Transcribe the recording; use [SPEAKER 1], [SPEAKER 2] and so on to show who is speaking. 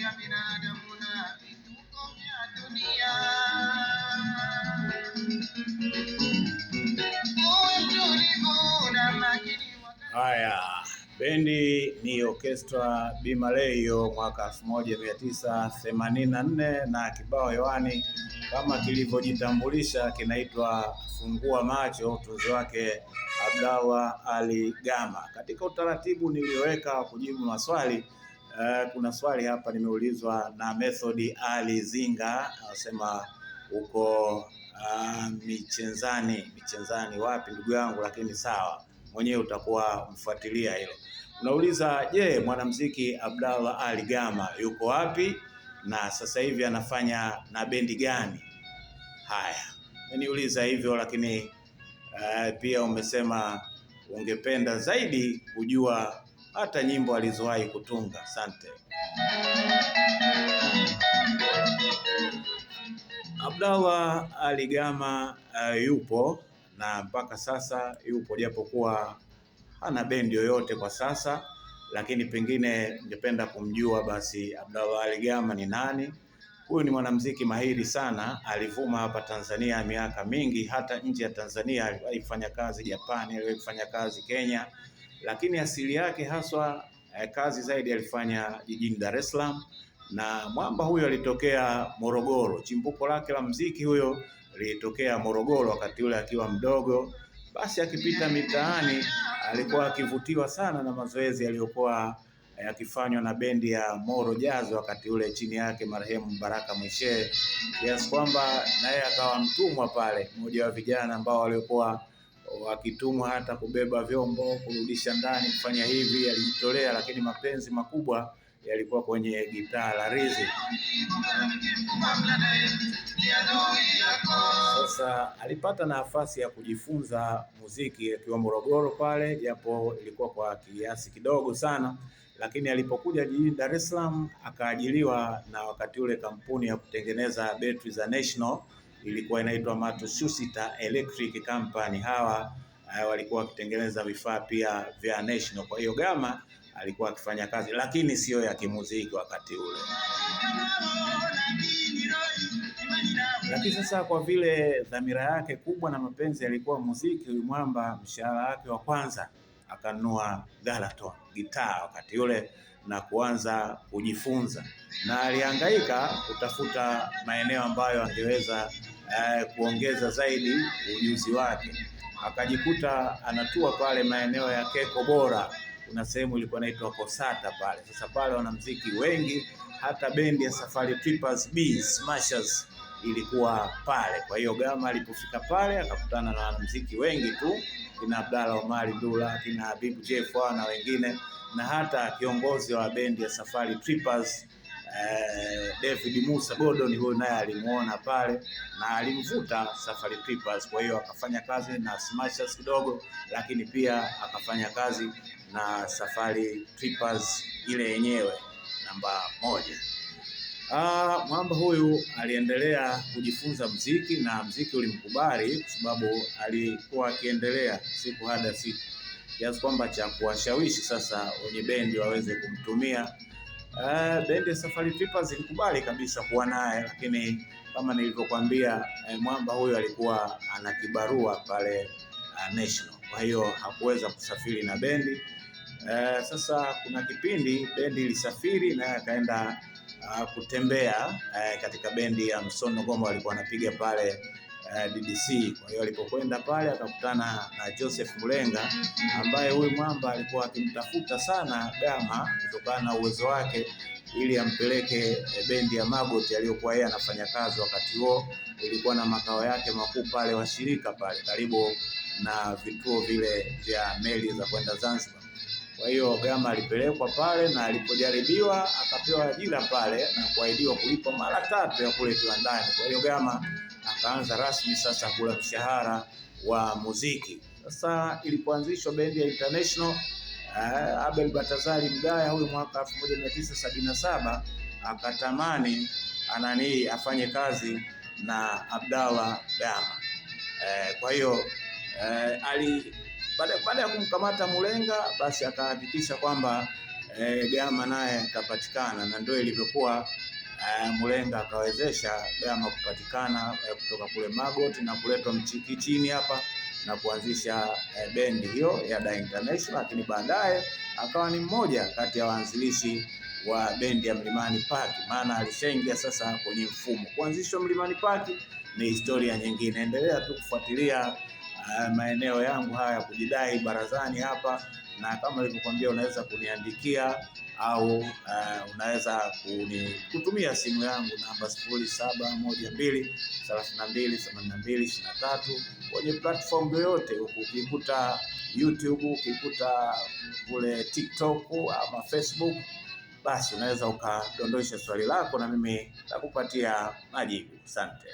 [SPEAKER 1] ya binadamu na vituko vya dunia. Haya, bendi ni Orchestra Bimaleyo mwaka 1984 na kibao hewani kama kilivyojitambulisha kinaitwa Fungua Macho, tuzo wake Abdallah Ali Gama. Katika utaratibu nilioweka kujibu maswali, kuna swali hapa nimeulizwa na Method Ali Zinga, anasema uko Michenzani wapi ndugu yangu, lakini sawa, mwenyewe utakuwa mfuatilia hilo. Unauliza, je, mwanamuziki Abdallah Ali Gama yuko wapi na sasa hivi anafanya na bendi gani? Haya, niuliza hivyo, lakini pia umesema ungependa zaidi kujua hata nyimbo alizowahi kutunga. Asante. Abdallah Ali Gama yupo na mpaka sasa yupo, japokuwa hana bendi yoyote kwa sasa, lakini pengine ungependa kumjua basi Abdallah Ali Gama ni nani. Huyu ni mwanamuziki mahiri sana, alivuma hapa Tanzania miaka mingi, hata nje ya Tanzania. Aliwahi kufanya kazi Japani, aliwahi kufanya kazi Kenya, lakini asili yake haswa kazi zaidi alifanya jijini Dar es Salaam. Na mwamba huyo alitokea Morogoro. Chimbuko lake la muziki huyo lilitokea Morogoro wakati ule akiwa mdogo. Basi akipita mitaani alikuwa akivutiwa sana na mazoezi yaliyokuwa yakifanywa na bendi ya Moro Jazz wakati ule chini yake marehemu Baraka Mwishe, kiasi kwamba naye akawa mtumwa pale, mmoja wa vijana ambao walikuwa wakitumwa hata kubeba vyombo, kurudisha ndani, kufanya hivi. Alijitolea, lakini mapenzi makubwa yalikuwa kwenye gitaa la Rizi. Sasa alipata nafasi ya kujifunza muziki akiwa Morogoro pale, japo ilikuwa kwa kiasi kidogo sana, lakini alipokuja jijini Dar es Salaam akaajiliwa na wakati ule kampuni ya kutengeneza betri za National, ilikuwa inaitwa Matsushita Electric Company. Hawa walikuwa wakitengeneza vifaa pia vya National. Kwa hiyo Gama alikuwa akifanya kazi, lakini sio ya kimuziki wakati ule. Lakini sasa kwa vile dhamira yake kubwa na mapenzi yalikuwa muziki, huyu mwamba mshahara wake wa kwanza akanunua Galaton gitaa wakati ule na kuanza kujifunza, na alihangaika kutafuta maeneo ambayo angeweza kuongeza zaidi ujuzi wake. Akajikuta anatua pale maeneo ya Keko Bora, kuna sehemu ilikuwa inaitwa Kosata pale. Sasa pale wanamuziki wengi, hata bendi ya Safari Trippers B Smashers ilikuwa pale. Kwa hiyo Gama alipofika pale akakutana na wanamuziki wengi tu, kina Abdallah Omari Dula, kina Habibu Jefwa na wengine, na hata kiongozi wa bendi ya Safari Trippers David Musa Gordon, huyo naye alimuona pale na alimvuta Safari Trippers. Kwa hiyo akafanya kazi na Smashers kidogo, lakini pia akafanya kazi na Safari Trippers ile yenyewe namba 1. Mwamba huyu aliendelea kujifunza muziki na muziki ulimkubali kwa sababu alikuwa akiendelea siku hadi siku, kiasi kwamba cha kuwashawishi sasa wenye bendi waweze kumtumia. Bendi ya Safari Trippers ilikubali kabisa kuwa naye, lakini kama nilivyokuambia, mwamba huyu alikuwa ana kibarua pale National, kwa hiyo hakuweza kusafiri na bendi. Sasa kuna kipindi bendi ilisafiri na akaenda kutembea katika bendi ya Msono Goma, walikuwa wanapiga pale DDC. Kwa hiyo alipokwenda pale akakutana na Joseph Mulenga, ambaye huyu mwamba alikuwa akimtafuta sana Gama kutokana na uwezo wake ili ampeleke bendi ya Magoti aliyokuwa yeye anafanya kazi wakati huo. Ilikuwa na makao yake makuu pale washirika pale karibu na vituo vile vya meli za kwenda Zanzibar. Kwa hiyo Gama alipelekwa pale na alipojaribiwa akapewa ajira pale na kuahidiwa kulipa mara 3 ya kule kiwandani. Kwa hiyo Gama akaanza rasmi sasa kula mshahara wa muziki. Sasa ilipoanzishwa bendi ya International, Abel Batazali Mgaya huyu mwaka 1977 akatamani afanye kazi na Abdallah Gama. Kwa hiyo baada ya kumkamata Mulenga, basi akahakikisha kwamba Gama naye akapatikana, na ndio ilivyokuwa. Mulenga akawezesha Gama kupatikana kutoka kule Magoti na kuletwa Mchikichini hapa na kuanzisha bendi hiyo ya Da International, lakini baadaye akawa ni mmoja kati ya waanzilishi wa bendi ya Mlimani Park, maana alishaingia sasa kwenye mfumo. Kuanzishwa Mlimani Park ni historia nyingine. Endelea tu kufuatilia maeneo yangu haya kujidai barazani hapa, na kama nilivyokuambia unaweza kuniandikia au unaweza kutumia simu yangu namba 0712328223 kwenye platform yoyote. Ukikuta YouTube, ukikuta kule TikTok ama Facebook, basi unaweza ukadondosha swali lako na mimi nitakupatia majibu. Asante.